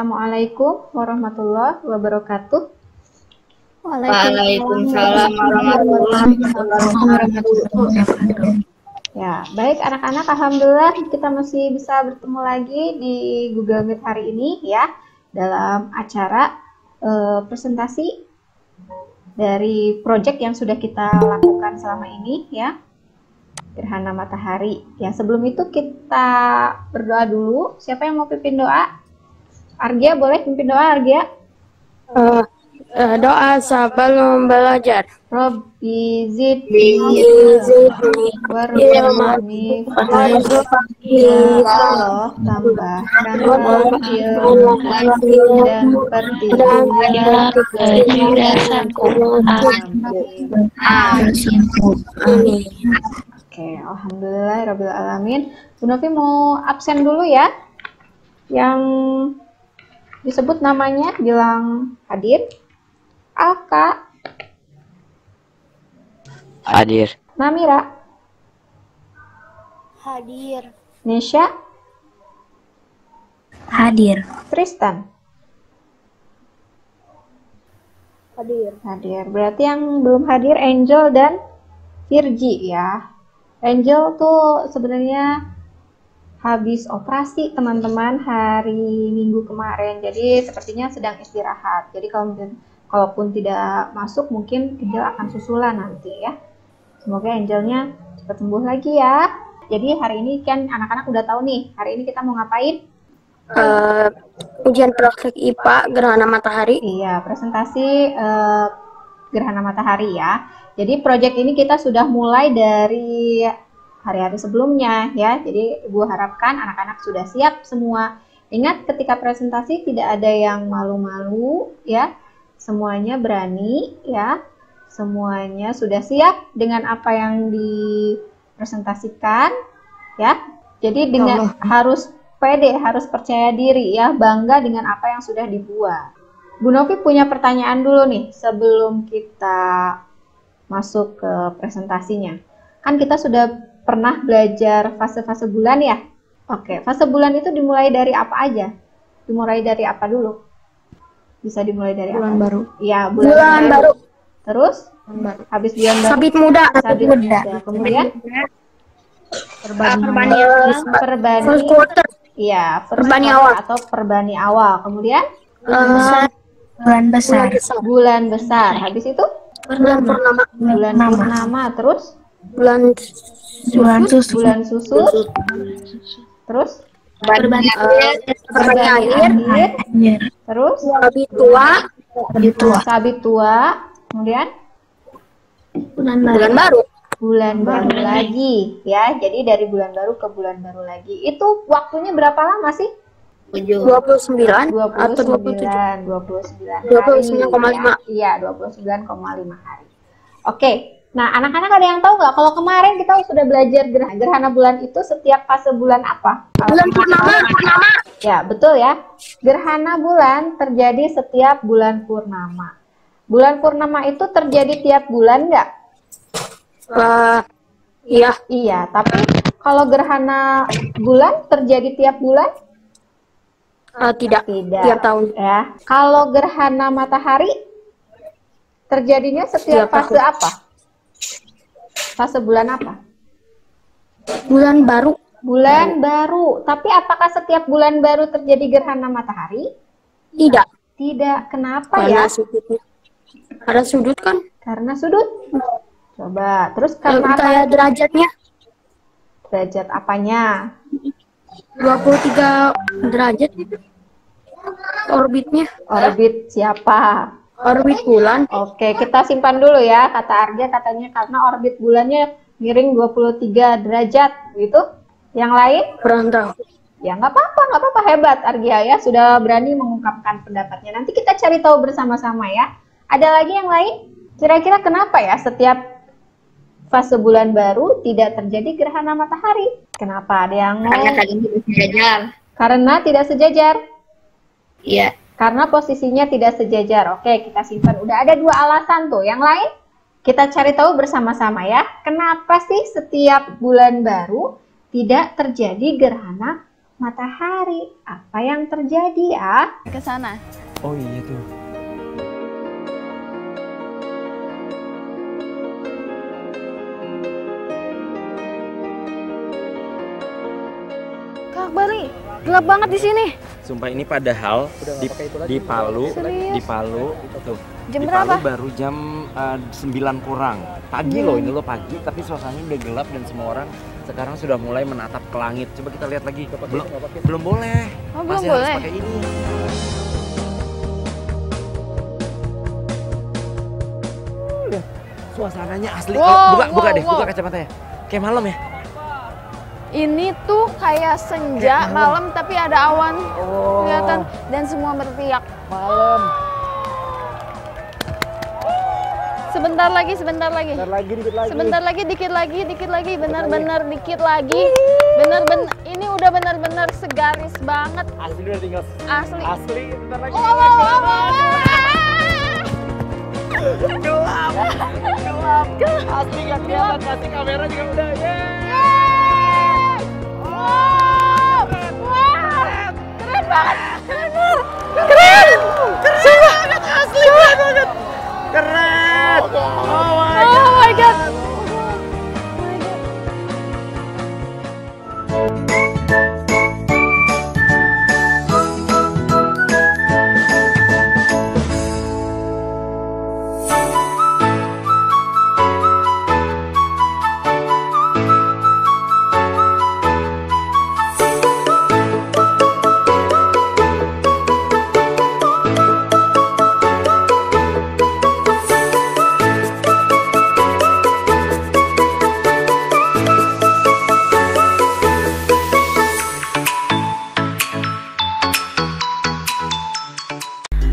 Assalamualaikum warahmatullahi wabarakatuh. Waalaikumsalam warahmatullahi wabarakatuh. Ya, baik anak-anak, alhamdulillah kita masih bisa bertemu lagi di Google Meet hari ini ya, dalam acara presentasi dari proyek yang sudah kita lakukan selama ini ya, gerhana matahari. Ya, sebelum itu kita berdoa dulu. Siapa yang mau pimpin doa? Argia, boleh pimpin doa, Argia? Doa sebelum belajar. Rabbi zidni warhamni ya Allah, tambahkan ilmu dan pertigaan kecerdasanku. Amin. Oke, alhamdulillah rabbil alamin. Bu Novi mau absen dulu ya. Yang disebut namanya bilang hadir. Alka. Hadir. Namira. Hadir. Nesha. Hadir. Tristan. Hadir. Hadir. Berarti yang belum hadir Angel dan Virgi ya. Angel tuh sebenarnya habis operasi teman-teman hari Minggu kemarin. Jadi sepertinya sedang istirahat. Jadi kalaupun tidak masuk mungkin Angel akan susulan nanti ya. Semoga Angelnya cepat sembuh lagi ya. Jadi hari ini kan anak-anak udah tahu nih, hari ini kita mau ngapain? Ujian praktek IPA gerhana matahari. Iya, presentasi gerhana matahari ya. Jadi proyek ini kita sudah mulai dari hari-hari sebelumnya ya. Jadi Ibu harapkan anak-anak sudah siap semua. Ingat ketika presentasi tidak ada yang malu-malu ya. Semuanya berani ya. Semuanya sudah siap dengan apa yang dipresentasikan ya. Jadi dengan harus pede, harus percaya diri ya, bangga dengan apa yang sudah dibuat. Bu Novi punya pertanyaan dulu nih sebelum kita masuk ke presentasinya. Kan kita sudah pernah belajar fase-fase bulan ya. Oke, fase bulan itu dimulai dari apa aja? Dimulai dari apa dulu? Bisa dimulai dari Bulan apa? baru. Iya, bulan baru. Terus? Habis bulan baru. Sabit muda. Sabit muda. Kemudian? Perbani. Iya, Perbani awal. Atau perbani awal. Kemudian? Bulan besar. Bulan besar. Habis itu? Bulan purnama. Bulan purnama. Terus? Bulan susu. Bulan susu. Terus? perbani akhir. Terus? Sabit tua. Sabit tua. Kemudian? Bulan baru. Bulan baru lagi ya. Jadi dari bulan baru ke bulan baru lagi. Itu waktunya berapa lama sih? 29 atau 29,5 29,5. Iya, 29,5 hari. Oke. Nah, anak-anak ada yang tahu nggak kalau kemarin kita sudah belajar gerhana bulan itu setiap fase bulan apa? Bulan purnama. Ya, betul ya. Gerhana bulan terjadi setiap bulan purnama. Bulan purnama itu terjadi tiap bulan nggak? Iya. Iya, tapi kalau gerhana bulan terjadi tiap bulan? Tidak. Tidak. Tiap tahun. Ya. Kalau gerhana matahari terjadinya setiap fase apa? Fase bulan apa? Bulan baru. Bulan baru. Tapi apakah setiap bulan baru terjadi gerhana matahari? Tidak. Tidak. Kenapa Karena ya? sudutnya. Ada sudut kan? Karena sudut. Coba. Terus karena apa? Kayak derajatnya. Derajat apanya? 23 derajat. Orbitnya. Orbit siapa? Orbit bulan. Oke, kita simpan dulu ya. Kata Arja katanya karena orbit bulannya miring 23 derajat gitu. Yang lain? Kurang tahu. Ya nggak apa-apa, hebat Argia ya, sudah berani mengungkapkan pendapatnya. Nanti kita cari tahu bersama-sama ya. Ada lagi yang lain? Kira-kira kenapa ya setiap fase bulan baru tidak terjadi gerhana matahari? Kenapa? Ada yang mau? Karena tadi tidak sejajar. Karena tidak sejajar. Iya. Karena posisinya tidak sejajar. Oke, kita simpan. Udah ada 2 alasan tuh. Yang lain kita cari tahu bersama-sama ya. Kenapa sih setiap bulan baru tidak terjadi gerhana matahari. Apa yang terjadi ya? Ke sana. Oh iya tuh. Kak Bari, gelap banget di sini. Sumpah ini padahal di Palu, Serius? di Palu tuh. Jam di berapa? Palu baru jam 9 kurang. Pagi loh, ini loh pagi, tapi suasananya udah gelap dan semua orang sekarang sudah mulai menatap ke langit. Coba kita lihat lagi. Belum boleh. Oh, belum Masih boleh. harus pakai ini. Suasananya asli. Wow, Buka wow, deh, wow. buka kacamatanya. Kayak malam ya? Ini tuh kayak senja malam tapi ada awan kelihatan dan semua berteriak. Malam. Sebentar lagi, sebentar lagi. Dikit lagi. Sebentar lagi, dikit lagi, benar-benar dikit lagi. Benar-benar ini udah benar-benar segaris banget. Asli udah tinggal. Asli. Asli, bentar lagi. Gelap. Asli nggak kelihatan, pasti kamera juga udah. Wow, keren banget. Keren. Sumpah, asli banget. Keren. Oh my god.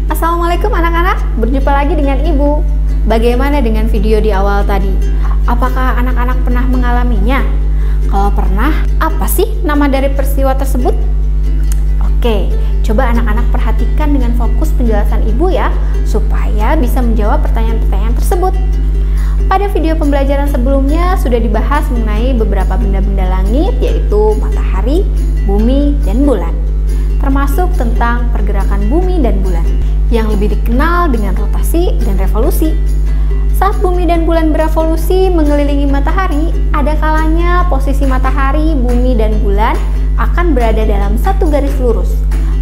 Assalamualaikum anak-anak, berjumpa lagi dengan Ibu. Bagaimana dengan video di awal tadi? Apakah anak-anak pernah mengalaminya? Kalau pernah, apa sih nama dari peristiwa tersebut? Oke, coba anak-anak perhatikan dengan fokus penjelasan Ibu ya, supaya bisa menjawab pertanyaan-pertanyaan tersebut. Pada video pembelajaran sebelumnya sudah dibahas mengenai beberapa benda-benda langit, yaitu matahari, bumi, dan bulan. Termasuk tentang pergerakan bumi dan bulan, yang lebih dikenal dengan rotasi dan revolusi. Saat bumi dan bulan berevolusi mengelilingi matahari, ada kalanya posisi matahari, bumi, dan bulan akan berada dalam satu garis lurus.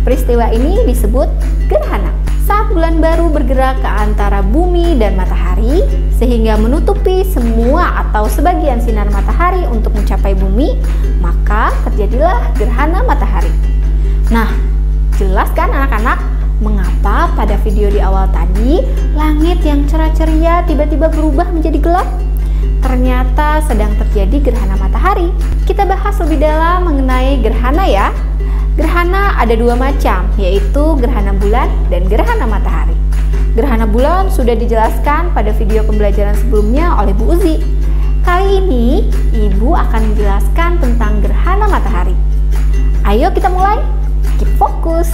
Peristiwa ini disebut gerhana. Saat bulan baru bergerak ke antara bumi dan matahari, sehingga menutupi semua atau sebagian sinar matahari untuk mencapai bumi, maka terjadilah gerhana matahari. Nah, jelas kan anak-anak mengapa pada video di awal tadi langit yang cerah ceria tiba-tiba berubah menjadi gelap? Ternyata sedang terjadi gerhana matahari. Kita bahas lebih dalam mengenai gerhana ya. Gerhana ada dua macam, yaitu gerhana bulan dan gerhana matahari. Gerhana bulan sudah dijelaskan pada video pembelajaran sebelumnya oleh Bu Uzi. Kali ini Ibu akan menjelaskan tentang gerhana matahari. Ayo kita mulai. Keep fokus.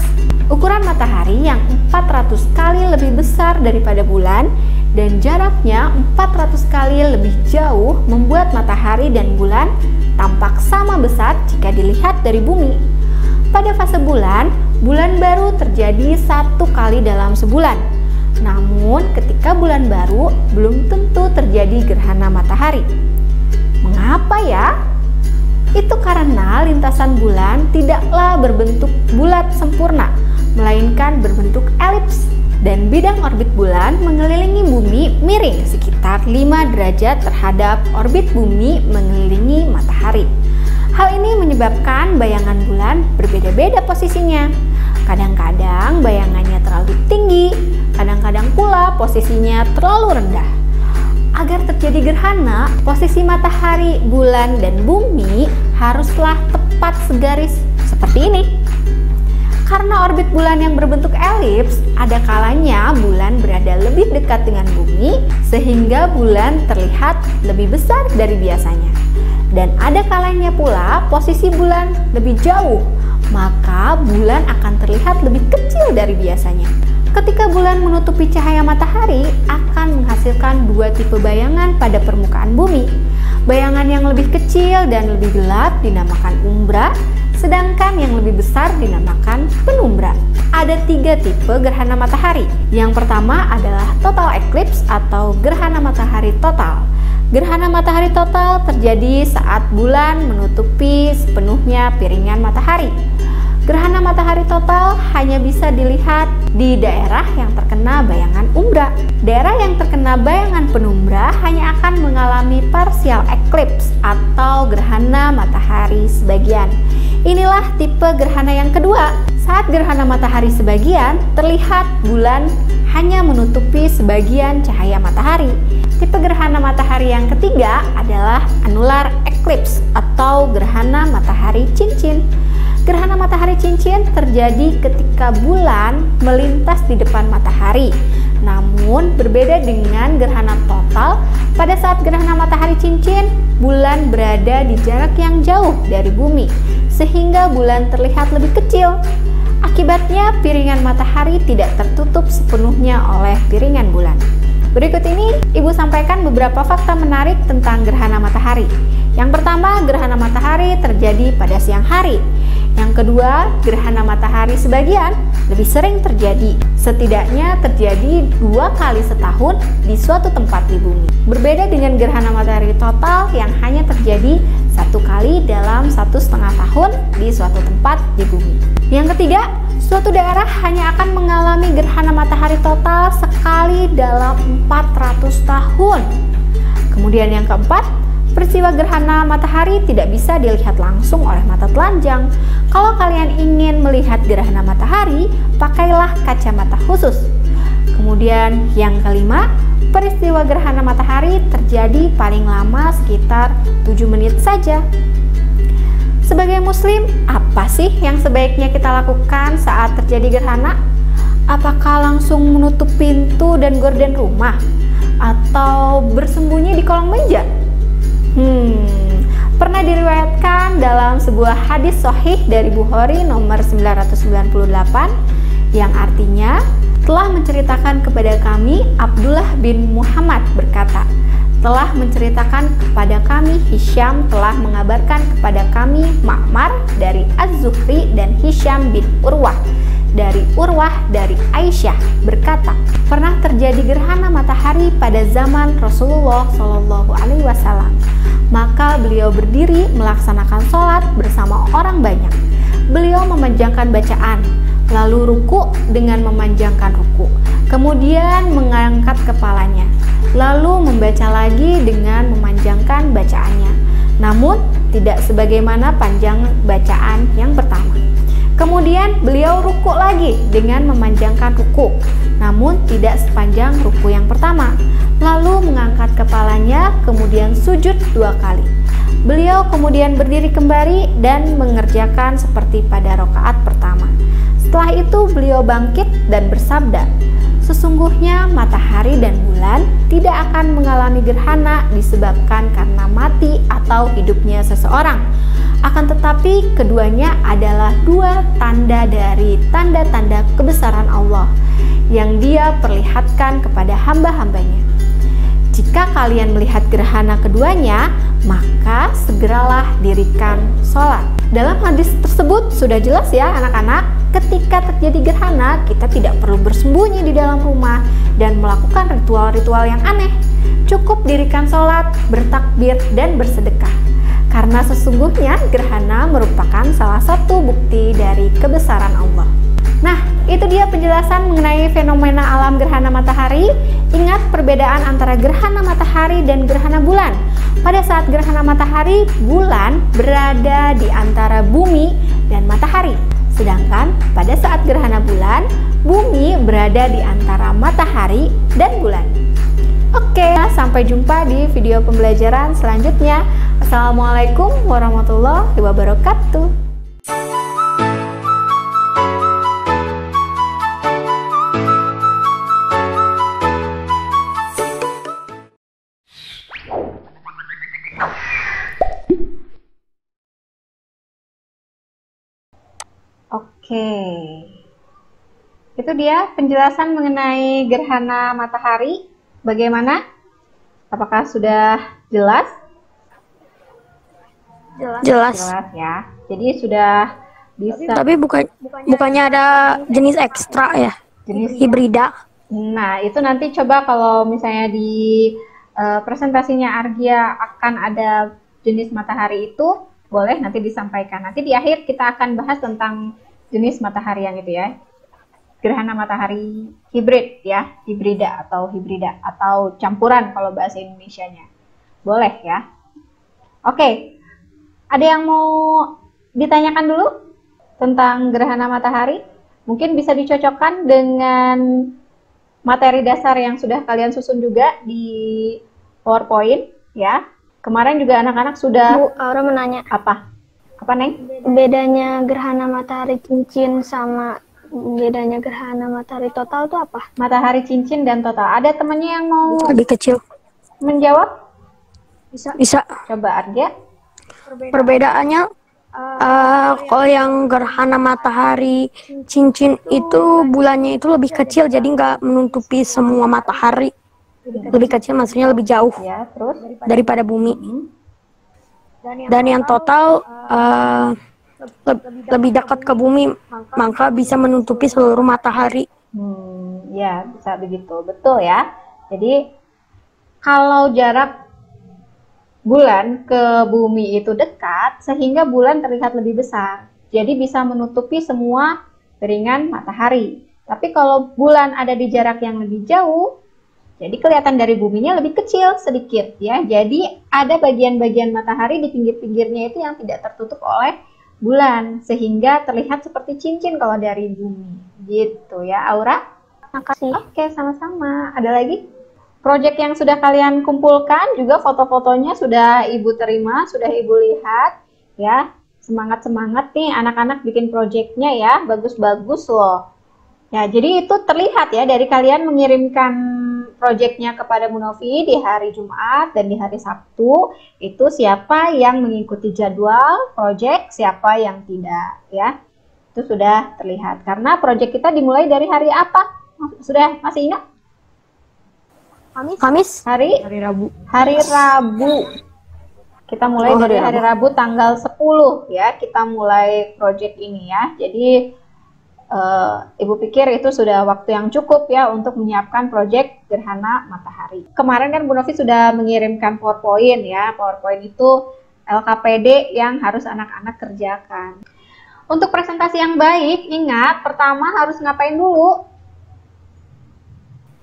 Ukuran matahari yang 400 kali lebih besar daripada bulan dan jaraknya 400 kali lebih jauh membuat matahari dan bulan tampak sama besar jika dilihat dari bumi. Pada fase bulan, bulan baru terjadi 1 kali dalam sebulan. Namun ketika bulan baru belum tentu terjadi gerhana matahari. Mengapa ya? Itu karena lintasan bulan tidaklah berbentuk bulat sempurna, melainkan berbentuk elips, dan bidang orbit bulan mengelilingi bumi miring sekitar 5 derajat terhadap orbit bumi mengelilingi matahari. Hal ini menyebabkan bayangan bulan berbeda-beda posisinya. Kadang-kadang bayangannya terlalu tinggi, kadang-kadang pula posisinya terlalu rendah. Agar terjadi gerhana, posisi matahari, bulan, dan bumi haruslah tepat segaris seperti ini. Karena orbit bulan yang berbentuk elips, ada kalanya bulan berada lebih dekat dengan bumi sehingga bulan terlihat lebih besar dari biasanya. Dan ada kalanya pula posisi bulan lebih jauh, maka bulan akan terlihat lebih kecil dari biasanya. Ketika bulan menutupi cahaya matahari, akan menghasilkan dua tipe bayangan pada permukaan bumi. Bayangan yang lebih kecil dan lebih gelap dinamakan umbra, Sedangkan yang lebih besar dinamakan penumbra. Ada 3 tipe gerhana matahari. Yang pertama adalah total eclipse atau gerhana matahari total. Gerhana matahari total terjadi saat bulan menutupi sepenuhnya piringan matahari. Gerhana matahari total hanya bisa dilihat di daerah yang terkena bayangan umbra. Daerah yang terkena bayangan penumbra hanya akan mengalami partial eclipse atau gerhana matahari sebagian. Inilah tipe gerhana yang kedua. Saat gerhana matahari sebagian, terlihat bulan hanya menutupi sebagian cahaya matahari. Tipe gerhana matahari yang ketiga adalah annular eclipse atau gerhana matahari cincin. Gerhana matahari cincin terjadi ketika bulan melintas di depan matahari. Namun berbeda dengan gerhana total, pada saat gerhana matahari cincin, bulan berada di jarak yang jauh dari bumi, sehingga bulan terlihat lebih kecil. Akibatnya piringan matahari tidak tertutup sepenuhnya oleh piringan bulan. Berikut ini Ibu sampaikan beberapa fakta menarik tentang gerhana matahari. Yang pertama, gerhana matahari terjadi pada siang hari. Yang kedua, gerhana matahari sebagian lebih sering terjadi. Setidaknya terjadi 2 kali setahun di suatu tempat di bumi. Berbeda dengan gerhana matahari total yang hanya terjadi 1 kali dalam 1,5 tahun di suatu tempat di bumi. Yang ketiga, suatu daerah hanya akan mengalami gerhana matahari total sekali dalam 400 tahun. Kemudian yang keempat, peristiwa gerhana matahari tidak bisa dilihat langsung oleh mata telanjang. Kalau kalian ingin melihat gerhana matahari, pakailah kacamata khusus. Kemudian yang kelima, peristiwa gerhana matahari terjadi paling lama sekitar 7 menit saja. Sebagai muslim, apa sih yang sebaiknya kita lakukan saat terjadi gerhana? Apakah langsung menutup pintu dan gorden rumah? Atau bersembunyi di kolong meja? Pernah diriwayatkan dalam sebuah hadis sahih dari Bukhari nomor 998 yang artinya, telah menceritakan kepada kami Abdullah bin Muhammad berkata, telah menceritakan kepada kami Hisham telah mengabarkan kepada kami Ma'mar dari Az-Zuhri dan Hisham bin Urwah dari Aisyah berkata, pernah terjadi gerhana matahari pada zaman Rasulullah Shallallahu Alaihi Wasallam. Maka beliau berdiri melaksanakan sholat bersama orang banyak. Beliau memanjangkan bacaan, lalu ruku dengan memanjangkan ruku, kemudian mengangkat kepalanya, lalu membaca lagi dengan memanjangkan bacaannya, namun tidak sebagaimana panjang bacaan yang pertama. Kemudian beliau ruku lagi dengan memanjangkan ruku, namun tidak sepanjang ruku yang pertama. Lalu mengangkat kepalanya, kemudian sujud 2 kali. Beliau kemudian berdiri kembali dan mengerjakan seperti pada rakaat pertama. Setelah itu beliau bangkit dan bersabda, sesungguhnya matahari dan bulan tidak akan mengalami gerhana disebabkan karena mati atau hidupnya seseorang. Akan tetapi keduanya adalah 2 tanda dari tanda-tanda kebesaran Allah yang Dia perlihatkan kepada hamba-hambanya. Jika kalian melihat gerhana keduanya, maka segeralah dirikan sholat. Dalam hadis tersebut sudah jelas ya anak-anak, ketika terjadi gerhana kita tidak perlu bersembunyi di dalam rumah dan melakukan ritual-ritual yang aneh. Cukup dirikan sholat, bertakbir, dan bersedekah. Karena sesungguhnya gerhana merupakan salah satu bukti dari kebesaran Allah. Nah, itu dia penjelasan mengenai fenomena alam gerhana matahari. Ingat perbedaan antara gerhana matahari dan gerhana bulan. Pada saat gerhana matahari, bulan berada di antara bumi dan matahari. Sedangkan pada saat gerhana bulan, bumi berada di antara matahari dan bulan. Oke, sampai jumpa di video pembelajaran selanjutnya. Assalamualaikum warahmatullahi wabarakatuh. Oke, itu dia penjelasan mengenai gerhana matahari. Bagaimana? Apakah sudah jelas? Jelas. Jelas ya. Jadi sudah bisa Tapi bukannya ada jenis ekstra ya? jenis. Hibrida. Nah, itu nanti coba kalau misalnya di presentasinya Argia akan ada jenis matahari itu, boleh nanti disampaikan. Nanti di akhir kita akan bahas tentang jenis matahari yang itu ya. Gerhana matahari hibrid ya, hibrida atau campuran kalau bahasa Indonesianya. Boleh ya. Oke. Ada yang mau ditanyakan dulu tentang gerhana matahari? Mungkin bisa dicocokkan dengan materi dasar yang sudah kalian susun juga di PowerPoint ya. Kemarin juga anak-anak sudah. Bu, Aura menanya, Apa? Apa, Neng? bedanya gerhana matahari cincin sama bedanya gerhana matahari total itu apa? Matahari cincin dan total. Ada temannya yang mau Lebih kecil. menjawab? Bisa. Coba Argia. Perbedaannya kalau yang gerhana matahari cincin itu bulannya itu lebih kecil, jadi nggak menutupi semua matahari. Lebih kecil maksudnya lebih jauh Ya, terus daripada bumi. Dan yang total lebih dekat ke bumi, maka bisa menutupi seluruh matahari. ya bisa begitu. Betul ya. Jadi kalau jarak bulan ke bumi itu dekat, sehingga bulan terlihat lebih besar. Jadi bisa menutupi semua piringan matahari. Tapi kalau bulan ada di jarak yang lebih jauh, jadi kelihatan dari buminya lebih kecil sedikit ya. Jadi ada bagian-bagian matahari di pinggir-pinggirnya itu yang tidak tertutup oleh bulan, sehingga terlihat seperti cincin kalau dari bumi. Gitu ya, Aura. Makasih. Oke, sama-sama. Ada lagi? Proyek yang sudah kalian kumpulkan juga foto-fotonya sudah Ibu terima, sudah Ibu lihat ya. Semangat-semangat nih anak-anak bikin proyeknya ya, bagus-bagus loh. Ya, jadi itu terlihat ya dari kalian mengirimkan proyeknya kepada Bu Novi di hari Jumat dan di hari Sabtu, itu siapa yang mengikuti jadwal proyek, siapa yang tidak ya. Itu sudah terlihat karena proyek kita dimulai dari hari apa? Sudah masih ingat? Kamis? Hari Rabu. Hari Rabu. Kita mulai dari hari Rabu tanggal 10 ya. Kita mulai project ini ya. Jadi Ibu pikir itu sudah waktu yang cukup ya untuk menyiapkan project gerhana matahari. Kemarin kan Bu Novi sudah mengirimkan PowerPoint ya. PowerPoint itu LKPD yang harus anak-anak kerjakan. Untuk presentasi yang baik, ingat pertama harus ngapain dulu?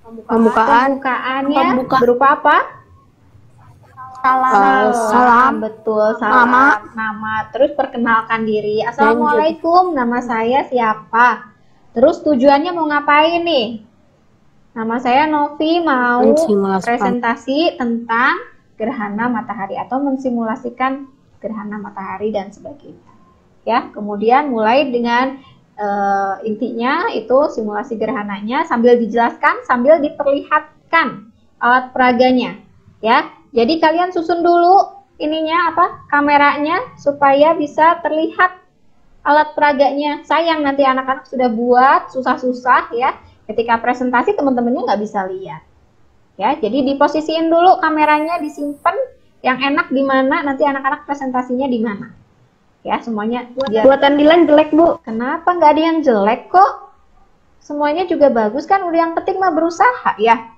Pembukaannya berupa apa? Salam. Betul, salam. Nama. Terus perkenalkan diri. Assalamualaikum, nama saya siapa? Terus tujuannya mau ngapain nih? Nama saya Novi, mau presentasi tentang gerhana matahari atau mensimulasikan gerhana matahari dan sebagainya. Ya, kemudian mulai dengan intinya itu simulasi gerhananya sambil dijelaskan, sambil diperlihatkan alat peraganya ya. Jadi kalian susun dulu ininya apa? Kameranya supaya bisa terlihat alat peraganya. Sayang nanti anak-anak sudah buat susah-susah ya. Ketika presentasi teman-temannya nggak bisa lihat. Ya, jadi diposisiin dulu kameranya, disimpan yang enak di mana, nanti anak-anak presentasinya di mana. Ya, semuanya Buatan Dilan jelek, Bu. Kenapa nggak ada yang jelek kok? Semuanya juga bagus kan, udah yang penting mah berusaha ya.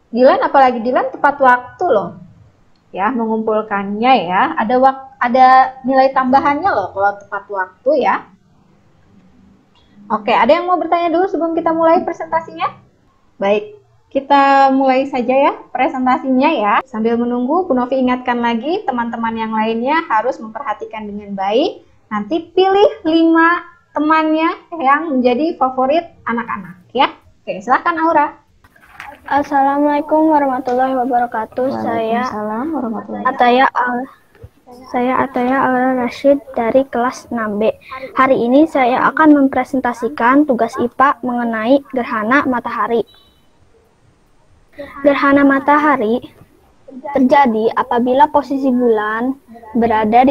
Dilan, apalagi Dilan tepat waktu loh. Ya, mengumpulkannya ya. Ada nilai tambahannya loh kalau tepat waktu ya. Oke, ada yang mau bertanya dulu sebelum kita mulai presentasinya? Baik, kita mulai saja ya presentasinya ya. Sambil menunggu, Bu Novi ingatkan lagi teman-teman yang lainnya harus memperhatikan dengan baik. Nanti pilih 5 temannya yang menjadi favorit anak-anak ya. Oke, silakan Aura. Assalamualaikum warahmatullahi wabarakatuh. Saya Ataya Aura Rashid dari kelas 6B. Hari ini saya akan mempresentasikan tugas IPA mengenai gerhana matahari. Gerhana matahari terjadi apabila posisi bulan berada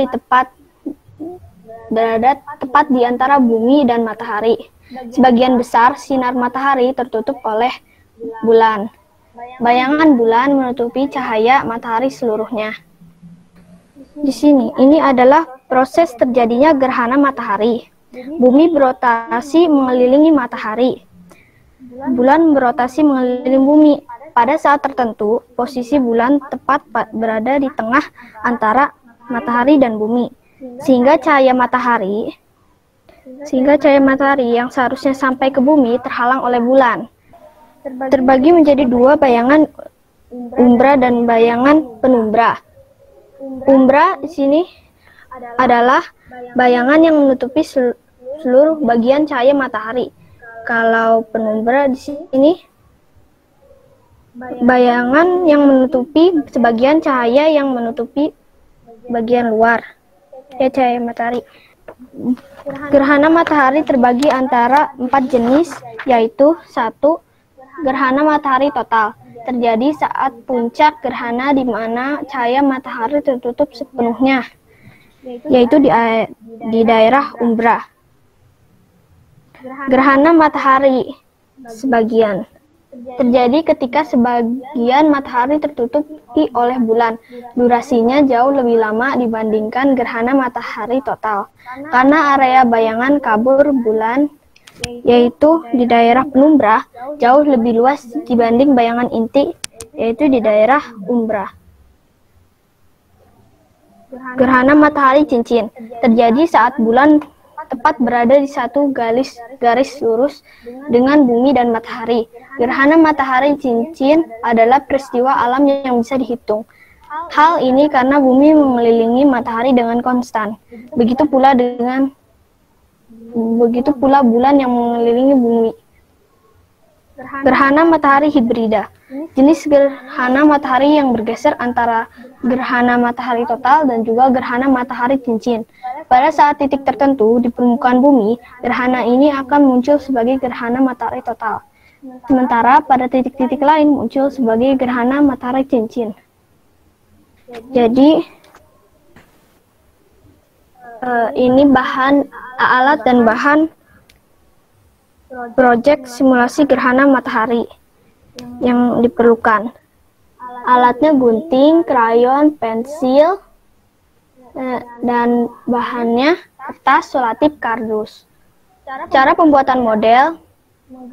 tepat di antara bumi dan matahari. Sebagian besar sinar matahari tertutup oleh bulan. Bayangan bulan menutupi cahaya matahari seluruhnya. Di sini, ini adalah proses terjadinya gerhana matahari. Bumi berotasi mengelilingi matahari. Bulan berotasi mengelilingi bumi. Pada saat tertentu, posisi bulan tepat berada di tengah antara matahari dan bumi. Sehingga cahaya matahari yang seharusnya sampai ke bumi terhalang oleh bulan. Terbagi menjadi dua, bayangan umbra dan bayangan penumbra. Umbra di sini adalah bayangan yang menutupi seluruh bagian cahaya matahari. Kalau penumbra di sini bayangan yang menutupi sebagian cahaya yang menutupi bagian luar cahaya matahari. Gerhana matahari terbagi antara 4 jenis, yaitu 1. Gerhana matahari total. Terjadi saat puncak gerhana di mana cahaya matahari tertutup sepenuhnya, yaitu di daerah umbra. Gerhana matahari sebagian. Terjadi ketika sebagian matahari tertutupi oleh bulan. Durasinya jauh lebih lama dibandingkan gerhana matahari total. Karena area bayangan kabur bulan, yaitu di daerah penumbra, jauh lebih luas dibanding bayangan inti, yaitu di daerah umbra. Gerhana matahari cincin. Terjadi saat bulan tepat berada di satu garis lurus dengan bumi dan matahari. Gerhana matahari cincin adalah peristiwa alam yang bisa dihitung. Hal ini karena bumi mengelilingi matahari dengan konstan. Begitu pula bulan yang mengelilingi bumi. Gerhana matahari hibrida. Jenis gerhana matahari yang bergeser antara gerhana matahari total dan juga gerhana matahari cincin. Pada saat titik tertentu di permukaan bumi, gerhana ini akan muncul sebagai gerhana matahari total. Sementara pada titik-titik lain muncul sebagai gerhana matahari cincin. Jadi, ini alat dan bahan proyek simulasi gerhana matahari yang diperlukan. Alatnya gunting, krayon, pensil, dan bahannya kertas, solatif, kardus. Cara pembuatan model: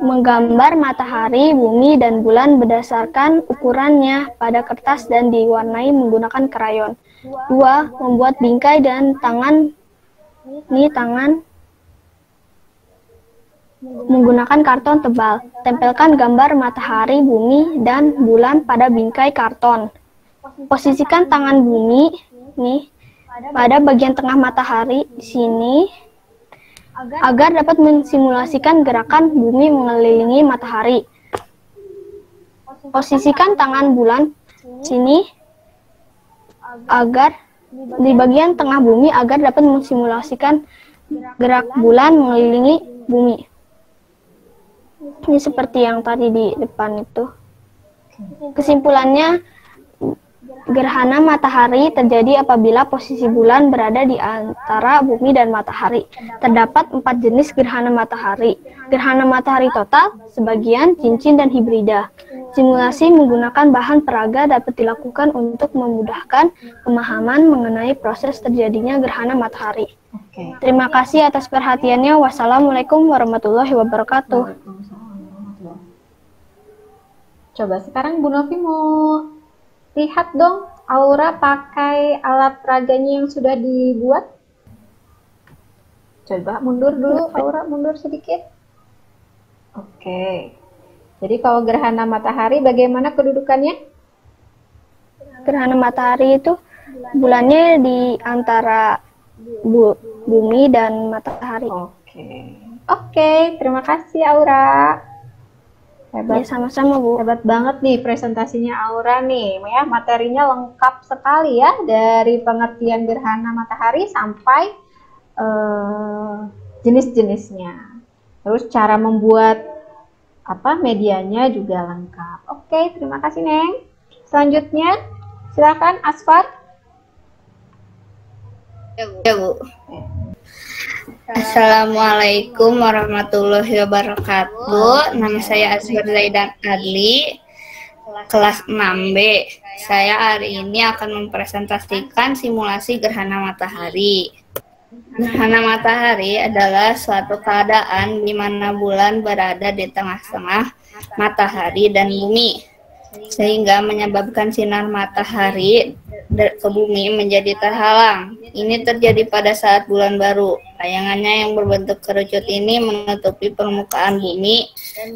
menggambar matahari, bumi, dan bulan berdasarkan ukurannya pada kertas dan diwarnai menggunakan krayon. 2. Membuat bingkai dan tangan. Ini tangan menggunakan karton tebal. Tempelkan gambar matahari, bumi, dan bulan pada bingkai karton. Posisikan tangan bumi pada bagian tengah matahari di sini agar dapat mensimulasikan gerakan bumi mengelilingi matahari. Posisikan tangan bulan sini agar di bagian tengah bumi agar dapat mensimulasikan gerak bulan mengelilingi bumi. Ini seperti yang tadi di depan itu. Kesimpulannya, gerhana matahari terjadi apabila posisi bulan berada di antara bumi dan matahari. Terdapat 4 jenis gerhana matahari. Gerhana matahari total, sebagian, cincin, dan hibrida. Simulasi menggunakan bahan peraga dapat dilakukan untuk memudahkan pemahaman mengenai proses terjadinya gerhana matahari. Terima kasih atas perhatiannya. Wassalamualaikum warahmatullahi wabarakatuh. Coba sekarang Bu Novi mau lihat dong Aura pakai alat peraganya yang sudah dibuat. Coba mundur dulu, Aura mundur sedikit. Oke. Jadi kalau gerhana matahari bagaimana kedudukannya? Gerhana matahari itu bulannya di antara bumi dan matahari. Oke, terima kasih Aura. Hebat. Ya, sama-sama Bu. Hebat banget nih presentasinya Aura nih, ya materinya lengkap sekali ya, dari pengertian gerhana matahari sampai jenis-jenisnya. Terus cara membuat medianya juga lengkap. Oke, terima kasih Neng. Selanjutnya silakan Asfar. Ya Bu. Assalamualaikum warahmatullahi wabarakatuh. Nama saya Asfar Zaidan Adli. kelas 6B. Saya hari ini akan mempresentasikan simulasi gerhana matahari. Gerhana matahari adalah suatu keadaan di mana bulan berada di tengah-tengah matahari dan bumi, sehingga menyebabkan sinar matahari ke bumi menjadi terhalang. Ini terjadi pada saat bulan baru. Bayangannya yang berbentuk kerucut ini menutupi permukaan bumi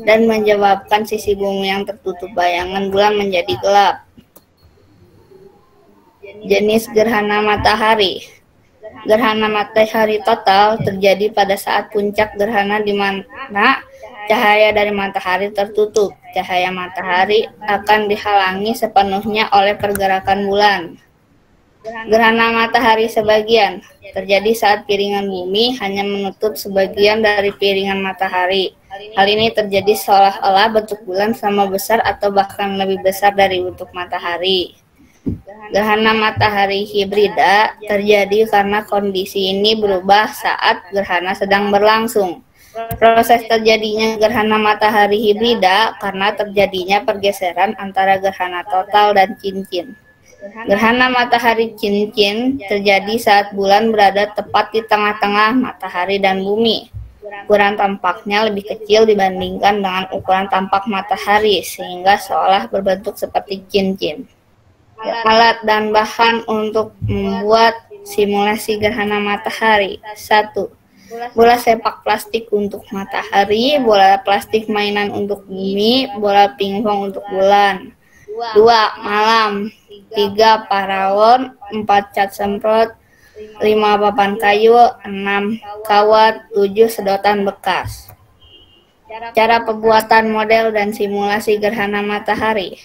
dan menyebabkan sisi bumi yang tertutup bayangan bulan menjadi gelap. Jenis gerhana matahari. Gerhana matahari total terjadi pada saat puncak gerhana di mana cahaya dari matahari tertutup. Cahaya matahari akan dihalangi sepenuhnya oleh pergerakan bulan. Gerhana matahari sebagian terjadi saat piringan bumi hanya menutup sebagian dari piringan matahari. Hal ini terjadi seolah-olah bentuk bulan sama besar atau bahkan lebih besar dari bentuk matahari. Gerhana matahari hibrida terjadi karena kondisi ini berubah saat gerhana sedang berlangsung. Proses terjadinya gerhana matahari hibrida karena terjadinya pergeseran antara gerhana total dan cincin. Gerhana matahari cincin terjadi saat bulan berada tepat di tengah-tengah matahari dan bumi. Ukuran tampaknya lebih kecil dibandingkan dengan ukuran tampak matahari, sehingga seolah berbentuk seperti cincin. Alat dan bahan untuk membuat simulasi gerhana matahari. 1. Bola sepak plastik untuk matahari, bola plastik mainan untuk bumi, bola pingpong untuk bulan. 2. Malam. 3. Paralon. 4. Cat semprot. 5. Papan kayu. 6. Kawat. 7. Sedotan bekas. Cara pembuatan model dan simulasi gerhana matahari.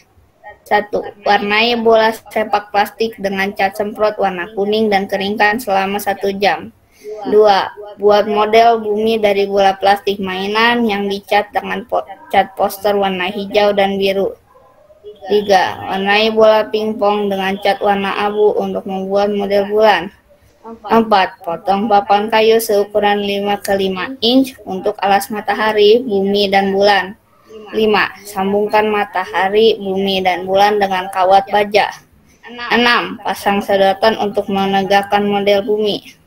1. Warnai bola sepak plastik dengan cat semprot warna kuning dan keringkan selama 1 jam. 2. Buat model bumi dari bola plastik mainan yang dicat dengan cat poster warna hijau dan biru. 3. Warnai bola pingpong dengan cat warna abu untuk membuat model bulan. 4. Potong papan kayu seukuran 5 ke 5 inch untuk alas matahari, bumi, dan bulan. 5. Sambungkan matahari, bumi, dan bulan dengan kawat baja. 6. Pasang sedotan untuk menegakkan model bumi.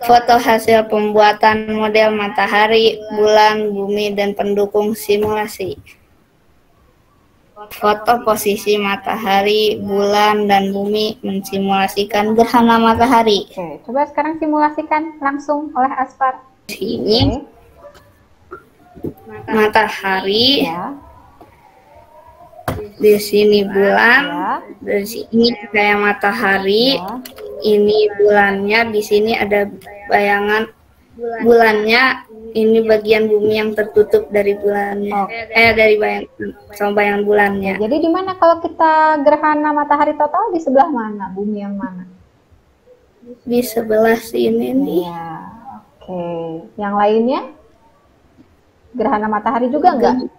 Foto hasil pembuatan model matahari, bulan, bumi, dan pendukung simulasi. Foto posisi matahari, bulan, dan bumi mensimulasikan gerhana matahari. Oke, coba sekarang simulasikan langsung oleh Aspar. Ini matahari, Ya. di sini bulan, Ya. dari sini kayak matahari, Ya. ini bulannya, di sini ada bayangan bulannya, ini bagian bumi yang tertutup dari bulannya, dari bayangan bulannya. Jadi di mana kalau kita gerhana matahari total, di sebelah mana? Bumi yang mana? Di sebelah sini nih. Ya, oke. Yang lainnya? Gerhana matahari juga enggak?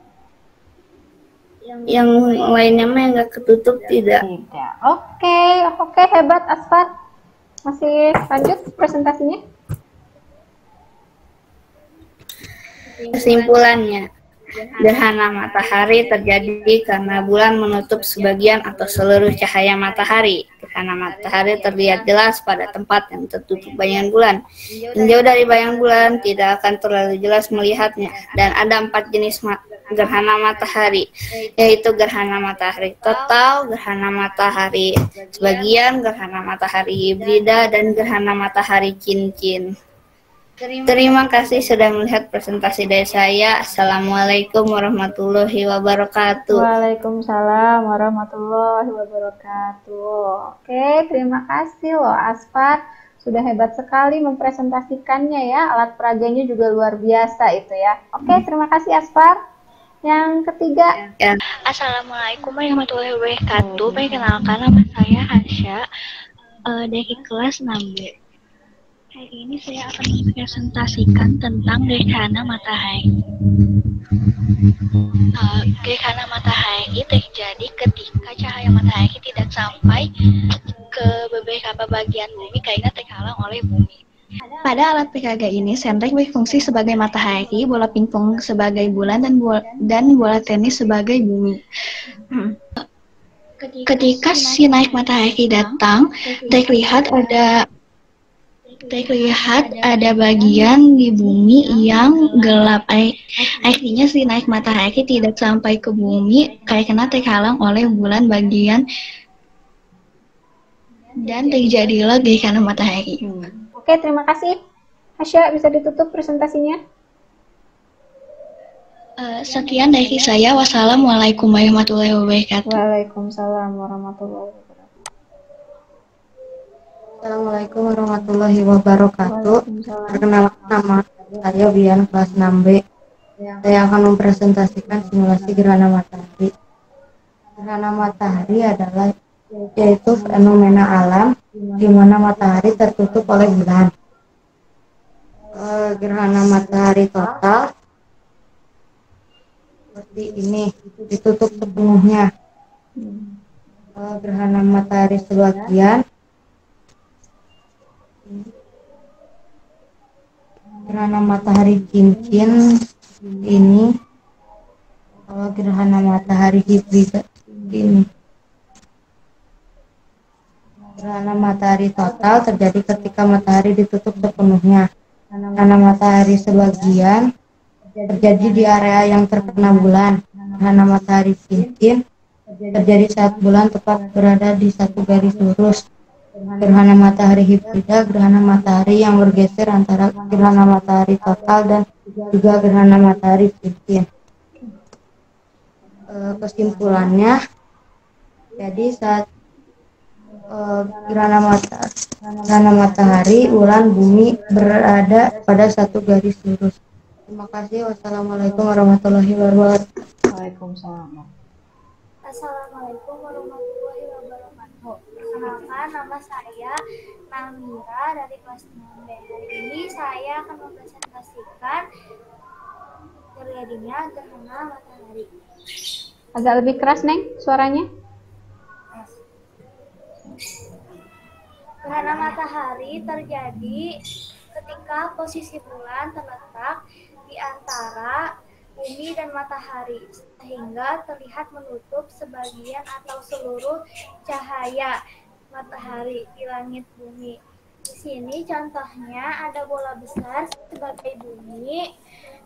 Yang lainnya mah nggak ketutup, tidak. Tidak. Oke, hebat Aspar. Masih lanjut presentasinya? Kesimpulannya, gerhana matahari terjadi karena bulan menutup sebagian atau seluruh cahaya matahari. Gerhana matahari terlihat jelas pada tempat yang tertutup bayangan bulan. Menjauh dari bayangan bulan tidak akan terlalu jelas melihatnya. Dan ada 4 jenis gerhana matahari, yaitu gerhana matahari total, gerhana matahari sebagian, gerhana matahari hibrida, dan gerhana matahari cincin. Terima kasih sudah melihat presentasi dari saya. Assalamualaikum warahmatullahi wabarakatuh. Waalaikumsalam warahmatullahi wabarakatuh. Oke, terima kasih loh Aspar. Sudah hebat sekali mempresentasikannya ya. Alat peraganya juga luar biasa itu ya. Oke, terima kasih Aspar. Yang ketiga. Assalamualaikum warahmatullahi wabarakatuh. Perkenalkan, nama saya Hansya dari kelas 6B. Hari ini saya akan mempresentasikan tentang gerhana matahari. Gerhana matahari terjadi ketika cahaya matahari tidak sampai ke beberapa bagian bumi karena terhalang oleh bumi. Pada alat PKG ini, sentrik berfungsi sebagai matahari, bola pingpong sebagai bulan, dan bola tenis sebagai bumi. Ketika si naik matahari datang, terlihat ada bagian di bumi yang gelap. Artinya si naik matahari tidak sampai ke bumi karena terhalang oleh bulan bagian dan terjadilah gerhana matahari. Oke, terima kasih. Hasya, bisa ditutup presentasinya? Sekian dari saya. Wassalamualaikum warahmatullahi wabarakatuh. Waalaikumsalam warahmatullahi wabarakatuh. Assalamualaikum warahmatullahi wabarakatuh. Waalaikumsalam. Perkenalkan, nama saya Bian, kelas 6B. Saya akan mempresentasikan simulasi gerhana matahari. Gerhana matahari adalah yaitu fenomena alam di mana matahari tertutup oleh bulan. Gerhana matahari total seperti ini, ditutup sepenuhnya. Gerhana matahari sebagian, gerhana matahari cincin ini. Kalau gerhana matahari hibrida ini, gerhana matahari total terjadi ketika matahari ditutup sepenuhnya. Gerhana matahari sebagian terjadi di area yang terkena bulan. Gerhana matahari cincin terjadi saat bulan tepat berada di satu garis lurus. Gerhana matahari hibrida, gerhana matahari yang bergeser antara gerhana matahari total dan juga gerhana matahari cincin. Kesimpulannya, jadi saat gerhana matahari, bulan, bumi berada pada satu garis lurus. Terima kasih. Wassalamualaikum warahmatullahi wabarakatuh. Waalaikumsalam. Assalamualaikum warahmatullahi wabarakatuh. Perkenalkan, nama saya Namira dari kelas 6B. Hari ini saya akan mempresentasikan terjadinya gerhana matahari. Agak lebih keras, Neng, suaranya. Gerhana matahari terjadi ketika posisi bulan terletak di antara bumi dan matahari, sehingga terlihat menutup sebagian atau seluruh cahaya matahari di langit bumi. Di sini contohnya ada bola besar sebagai bumi,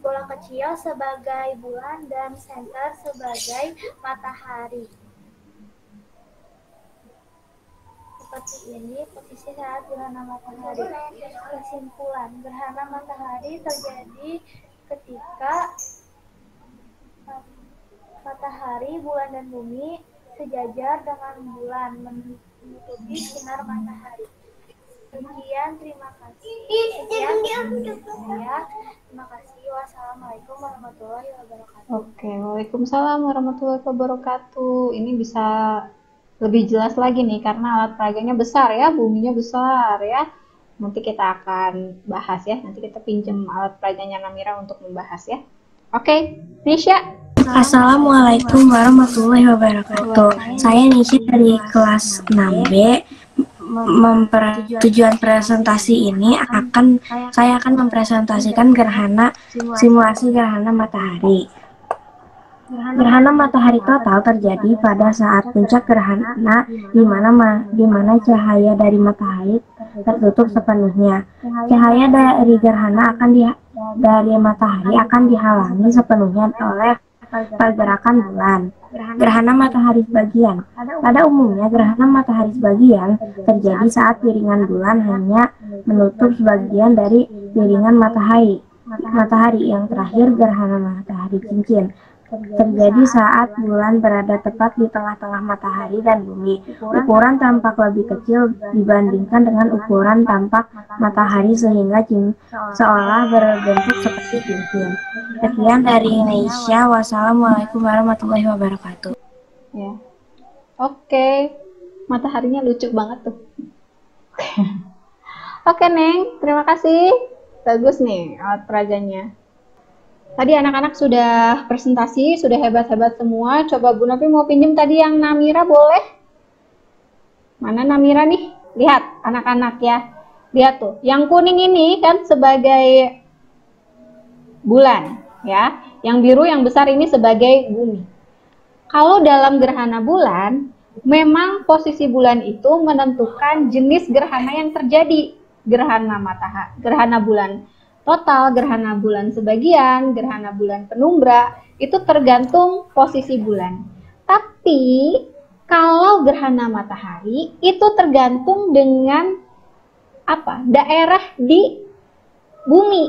bola kecil sebagai bulan, dan senter sebagai matahari. Seperti ini posisi saat gerhana matahari. Kesimpulan, gerhana matahari terjadi ketika matahari, bulan, dan bumi sejajar dengan bulan menutupi sinar matahari. Sekian, terima kasih. Terima kasih. Wassalamualaikum warahmatullahi wabarakatuh. Oke, waalaikumsalam warahmatullahi wabarakatuh. Ini bisa lebih jelas lagi nih karena alat peraganya besar ya, buminya besar ya. Nanti kita akan bahas ya. Nanti kita pinjam alat peraganya Namira untuk membahas ya. Oke, Nisha. Assalamualaikum warahmatullahi wabarakatuh. Saya Nisha dari kelas 6B. Tujuan presentasi ini saya akan mempresentasikan simulasi gerhana matahari. Gerhana matahari total terjadi pada saat puncak gerhana di mana cahaya dari matahari tertutup sepenuhnya. Cahaya dari gerhana dari matahari akan dihalangi sepenuhnya oleh pergerakan bulan. Gerhana matahari sebagian. Pada umumnya gerhana matahari sebagian terjadi saat piringan bulan hanya menutup sebagian dari piringan matahari. Yang terakhir, gerhana matahari cincin terjadi saat bulan berada tepat di tengah-tengah matahari dan bumi. Ukuran tampak lebih kecil dibandingkan dengan ukuran tampak matahari sehingga seolah berbentuk seperti cincin. Sekian dari Indonesia. Wassalamualaikum warahmatullahi wabarakatuh. Ya. Oke. Mataharinya lucu banget tuh. Oke, Neng. Terima kasih. Bagus nih alat peraganya. Tadi anak-anak sudah presentasi, sudah hebat-hebat semua. Coba Bu Novi mau pinjem tadi yang Namira, boleh? Mana Namira nih? Lihat anak-anak ya. Lihat tuh, yang kuning ini kan sebagai bulan, ya. Yang biru yang besar ini sebagai bumi. Kalau dalam gerhana bulan, memang posisi bulan itu menentukan jenis gerhana yang terjadi. Gerhana matahari, gerhana bulan total, gerhana bulan sebagian, gerhana bulan penumbra, itu tergantung posisi bulan. Tapi kalau gerhana matahari itu tergantung dengan apa? Daerah di bumi.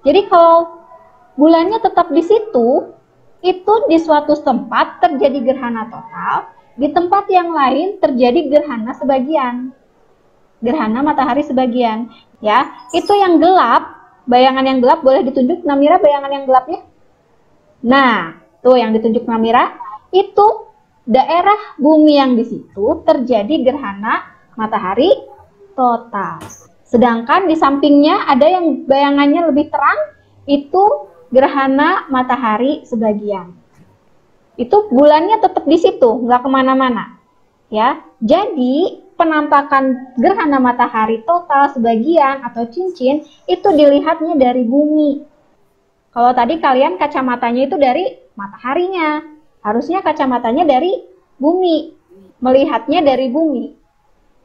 Jadi kalau bulannya tetap di situ, itu di suatu tempat terjadi gerhana total, di tempat yang lain terjadi gerhana sebagian. Gerhana matahari sebagian, ya. Itu yang gelap, bayangan yang gelap boleh ditunjuk Namira bayangan yang gelapnya. Nah, tuh yang ditunjuk Namira itu daerah bumi yang di situ terjadi gerhana matahari total. Sedangkan di sampingnya ada yang bayangannya lebih terang, itu gerhana matahari sebagian. Itu bulannya tetap di situ, nggak kemana-mana, ya. Jadi penampakan gerhana matahari total sebagian atau cincin itu dilihatnya dari bumi. Kalau tadi kalian kacamatanya itu dari mataharinya, harusnya kacamatanya dari bumi, melihatnya dari bumi.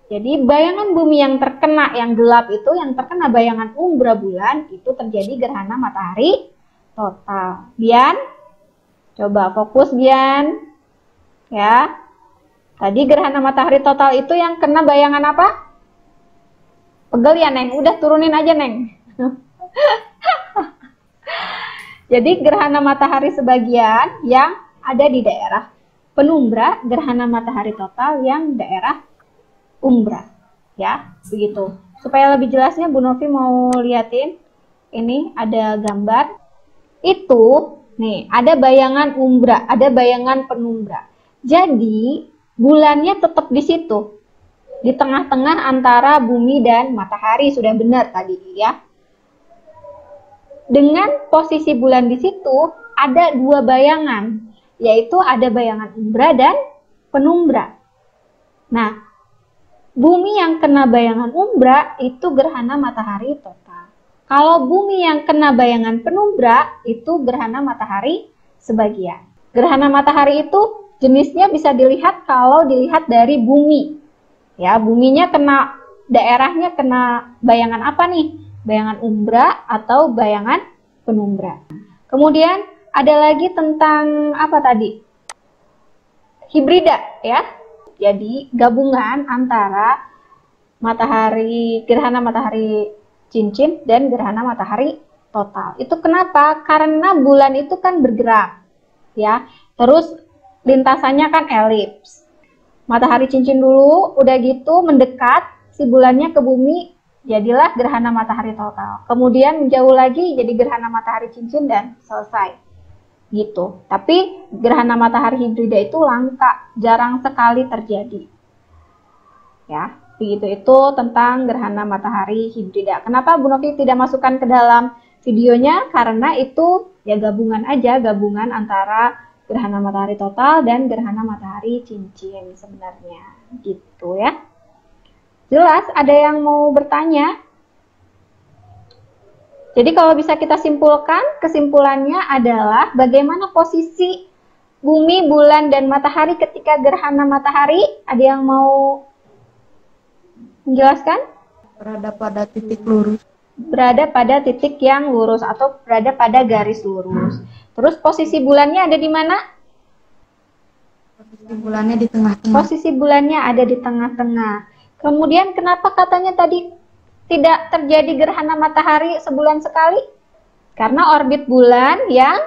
Jadi bayangan bumi yang terkena, yang gelap itu, yang terkena bayangan umbra bulan, itu terjadi gerhana matahari total. Bian, coba fokus Bian, ya. Tadi gerhana matahari total itu yang kena bayangan apa? Pegel ya Neng, udah turunin aja Neng. Jadi gerhana matahari sebagian yang ada di daerah penumbra, gerhana matahari total yang daerah umbra, ya, begitu. Supaya lebih jelasnya Bu Novi mau liatin, ini ada gambar, itu, nih, ada bayangan umbra, ada bayangan penumbra. Jadi, bulannya tetap di situ, di tengah-tengah antara bumi dan matahari, sudah benar tadi, ya. Dengan posisi bulan di situ, ada dua bayangan, yaitu ada bayangan umbra dan penumbra. Nah, bumi yang kena bayangan umbra itu gerhana matahari total. Kalau bumi yang kena bayangan penumbra itu gerhana matahari sebagian. Gerhana matahari itu jenisnya bisa dilihat kalau dilihat dari bumi. Ya, buminya kena, daerahnya kena bayangan apa nih? Bayangan umbra atau bayangan penumbra. Kemudian ada lagi tentang apa tadi? Hibrida, ya. Jadi gabungan antara matahari, gerhana matahari cincin dan gerhana matahari total. Itu kenapa? Karena bulan itu kan bergerak, ya. Terus lintasannya kan elips. Matahari cincin dulu, udah gitu mendekat si bulannya ke bumi, jadilah gerhana matahari total. Kemudian jauh lagi jadi gerhana matahari cincin dan selesai. Gitu. Tapi gerhana matahari hibrida itu langka, jarang sekali terjadi. Ya, begitu. Itu tentang gerhana matahari hibrida. Kenapa Bu Novi tidak masukkan ke dalam videonya? Karena itu ya gabungan aja, gabungan antara gerhana matahari total dan gerhana matahari cincin sebenarnya. Gitu ya. Jelas, ada yang mau bertanya? Jadi kalau bisa kita simpulkan, kesimpulannya adalah bagaimana posisi bumi, bulan, dan matahari ketika gerhana matahari? Ada yang mau menjelaskan? Berada pada titik lurus. Berada pada titik yang lurus atau berada pada garis lurus. Terus posisi bulannya ada di mana? Posisi bulannya di tengah-tengah. Posisi bulannya ada di tengah-tengah. Kemudian kenapa katanya tadi tidak terjadi gerhana matahari sebulan sekali? Karena orbit bulan yang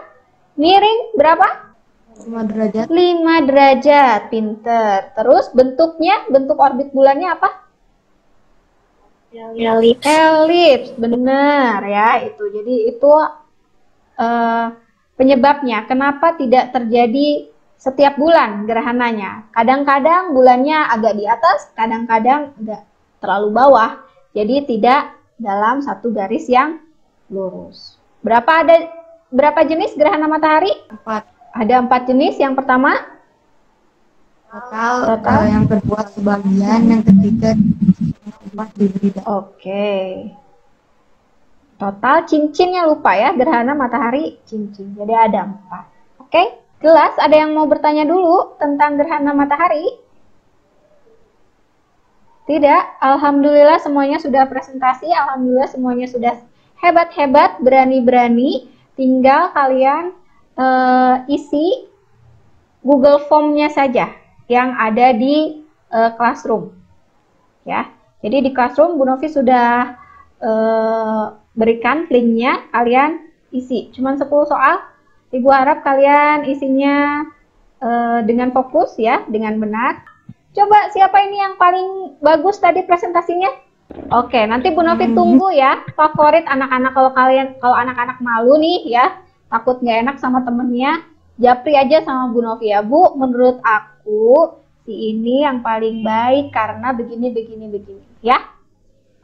miring berapa? 5 derajat. 5 derajat, pinter. Terus bentuknya, bentuk orbit bulannya apa? Elips. Elips, benar ya itu. Jadi itu penyebabnya. Kenapa tidak terjadi setiap bulan gerhananya? Kadang-kadang bulannya agak di atas, kadang-kadang agak terlalu bawah. Jadi tidak dalam satu garis yang lurus. Berapa jenis gerhana matahari? 4. Ada 4 jenis. Yang pertama total. Yang kedua sebagian, yang ketiga empat diberi Oke. Total cincinnya lupa ya, gerhana matahari cincin. Jadi ada 4. Oke, jelas? Ada yang mau bertanya dulu tentang gerhana matahari? Tidak? Alhamdulillah semuanya sudah presentasi. Alhamdulillah semuanya sudah hebat-hebat, berani-berani. Tinggal kalian isi Google Form-nya saja yang ada di Classroom. Ya, jadi di Classroom Bu Novi sudah berikan linknya, kalian isi. Cuman 10 soal. Ibu harap kalian isinya dengan fokus ya, dengan benar. Coba siapa ini yang paling bagus tadi presentasinya? Oke, nanti Bu Novi tunggu ya favorit anak-anak. Kalau anak-anak malu nih ya, takut nggak enak sama temennya, japri aja sama Bu Novi ya. Bu, menurut aku si ini yang paling baik karena begini ya.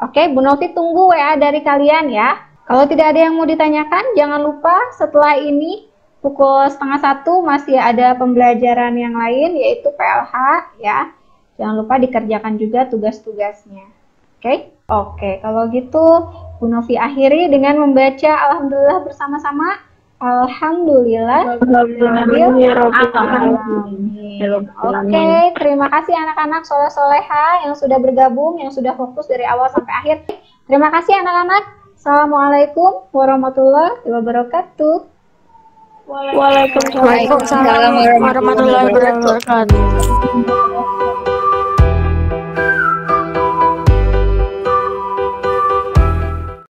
Oke, Bu Novi tunggu WA dari kalian ya. Kalau tidak ada yang mau ditanyakan, jangan lupa setelah ini pukul 12:30 masih ada pembelajaran yang lain yaitu PLH ya. Jangan lupa dikerjakan juga tugas-tugasnya. Oke, kalau gitu Bu Novi akhiri dengan membaca alhamdulillah bersama-sama. Alhamdulillah. Oke, terima kasih anak-anak soleh-soleha yang sudah bergabung, yang sudah fokus dari awal sampai akhir. Terima kasih anak-anak. Assalamualaikum warahmatullahi wabarakatuh. Waalaikumsalam warahmatullahi wabarakatuh.